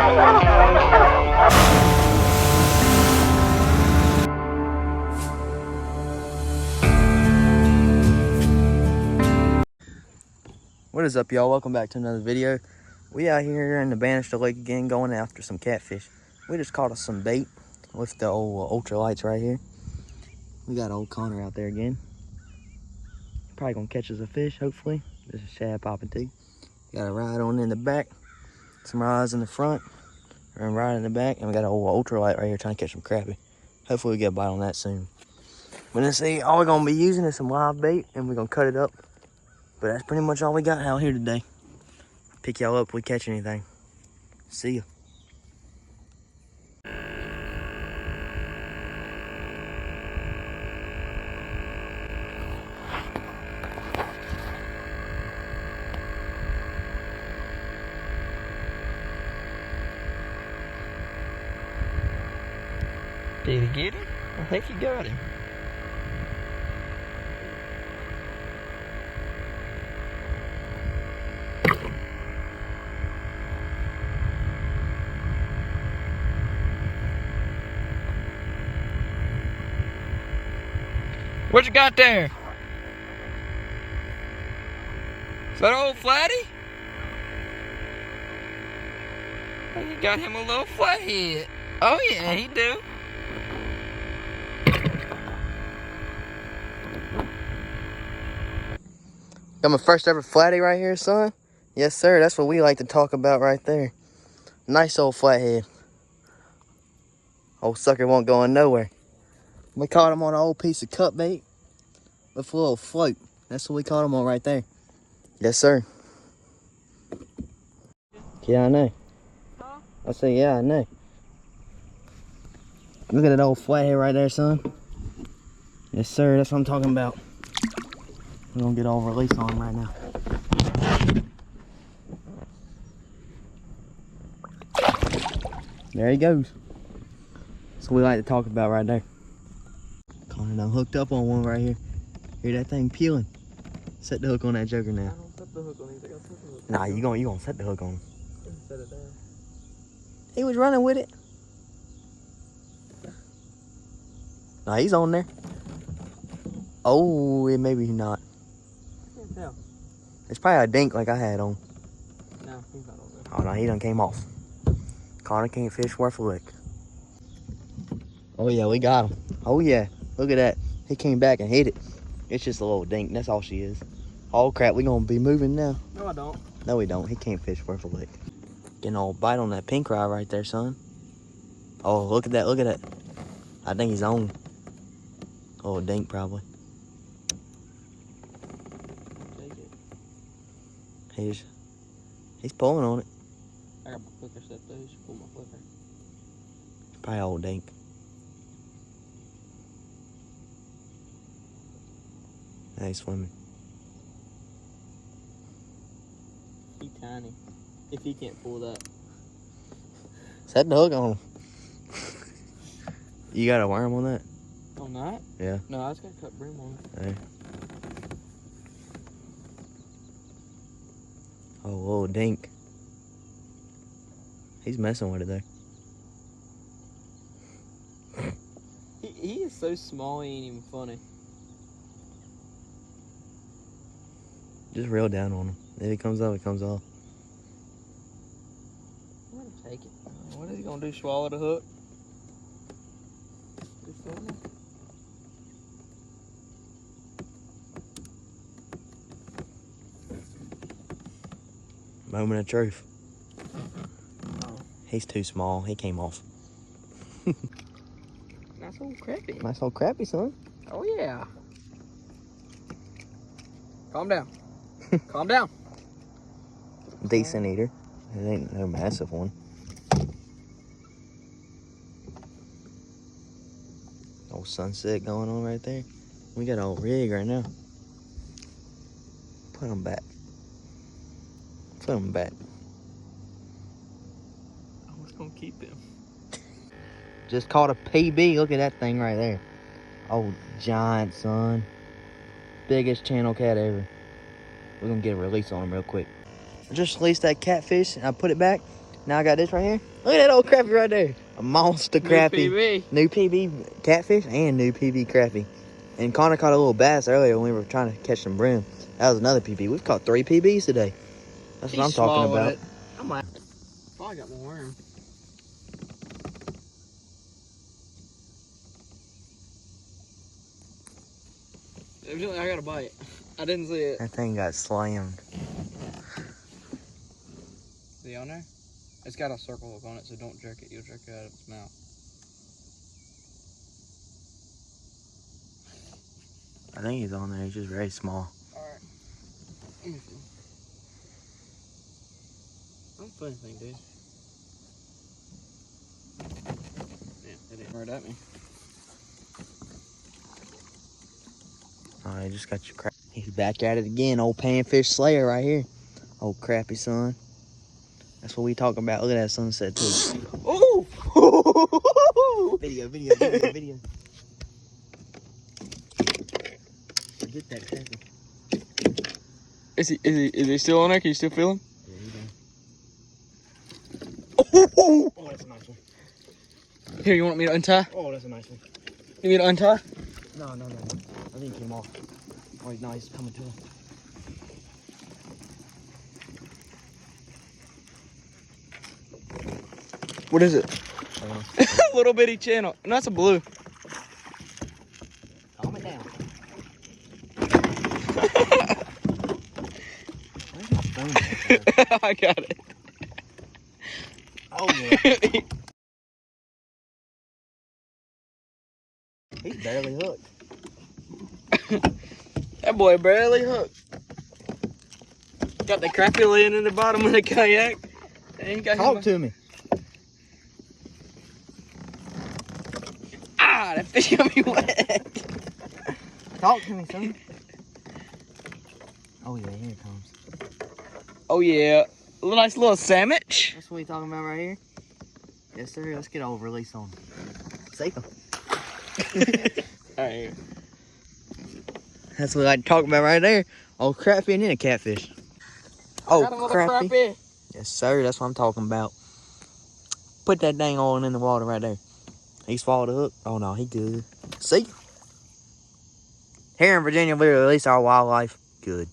What is up, y'all? Welcome back to another video. We out here in the Bannister Lake again, going after some catfish. We just caught us some bait with the old ultralights right here. We got old Connor out there again. Probably gonna catch us a fish, hopefully. There's a shad popping too. Got a rod on in the back, some rods in the front, and a rod in the back, and we got an old ultralight right here trying to catch some crappie. Hopefully we get a bite on that soon. But let's see, all we're gonna be using is some live bait, and we're gonna cut it up. But that's pretty much all we got out here today. Pick y'all up if we catch anything. See ya. Did he get him? I think he got him. What you got there? Is that old Flatty? Oh, you got him a little flathead. Oh yeah, he do. Got my first ever flatty right here, son. Yes, sir. That's what we like to talk about right there. Nice old flathead. Old sucker won't go nowhere. We caught him on an old piece of cut bait with a little float. That's what we caught him on right there. Yes, sir. Yeah, I know. Huh? I say, yeah, I know. Look at that old flathead right there, son. Yes, sir. That's what I'm talking about. We're gonna get all release on him right now. There he goes. That's what we like to talk about right there. Connor done hooked up on one right here. Hear that thing peeling. Set the hook on that joker now. I don't set the hook on anything. I'll set the hook. Nah, you gonna set the hook on him. Set it down. He was running with it. Nah, he's on there. Oh, maybe not. I can't tell. It's probably a dink like I had on. No, he's not on there. Oh no, he done came off. Connor can't fish worth a lick. Oh yeah, we got him. Oh yeah, look at that. He came back and hit it. It's just a little dink, that's all she is. Oh crap, we gonna be moving now. No, I don't. No, we don't. He can't fish worth a lick. Getting a old bite on that pink rod right there, son. Oh, look at that, look at that. I think he's on. Oh, dink probably. Take it. He's pulling on it. I got my flicker set though. You should pull my flicker. Probably old dink. Now he's swimming. He's tiny. If he can't pull that. Set the hook on him. You got a worm on that? On that? Yeah. No, I just got to cut brim on it. Hey. Oh, little dink. He's messing with it there. He is so small, he ain't even funny. Just reel down on him. If he comes up, it comes off. I'm gonna take it. What is he gonna do? Swallow the hook? Moment of truth. Oh. He's too small. He came off. Nice old crappie. Nice old crappie, son. Oh yeah. Calm down. Calm down. Decent eater. It ain't no massive one. Old sunset going on right there. We got an old rig right now. Put him back. Put him back. I was gonna keep him. Just caught a PB. Look at that thing right there. Oh, giant, son. Biggest channel cat ever. We're gonna get a release on him real quick. I just released that catfish and I put it back. Now I got this right here. Look at that old crappie right there. A monster crappie. PB. New PB catfish and new PB crappie. And Connor caught a little bass earlier when we were trying to catch some brim. That was another PB. We've caught 3 PBs today. That's what I'm talking about. It. I might. Probably got more worm. Evidently, I got a bite. I didn't see it. That thing got slammed. See on there? It's got a circle hook on it, so don't jerk it. You'll jerk it out of its mouth. I think he's on there. He's just very small. Alright. I don't feel anything, dude. Yeah, it ain't right at me. Oh, he just got your crap. He's back at it again. Old panfish slayer right here. Old crappie son. That's what we talking about. Look at that sunset too. Oh! Video. Get that crappie. Is he still on there? Can you still feel him? Yeah, he done. Oh, that's a nice one. Here, you want me to untie? Oh, that's a nice one. You need to untie? No. I think he came off. Oh, no, he's coming to him. What is it? Little bitty channel. And that's a blue. Calm it down. I got it. Oh, yeah. He's barely hooked. That boy barely hooked. Got the crappie laying in the bottom of the kayak. And got Talk to me. Ah, that fish got me wet. Talk to me, son. Oh, yeah, here it comes. Oh, yeah. A nice little sandwich. That's what we talking about right here? Yes, sir. Let's get old release on him. Save him. Alright. That's what I talk about right there. Old crappie and then a catfish. Oh, crappie. Yes, sir. That's what I'm talking about. Put that dang oil in the water right there. He swallowed the hook. Oh, no. He good. See? Here in Virginia, we release our wildlife. Good.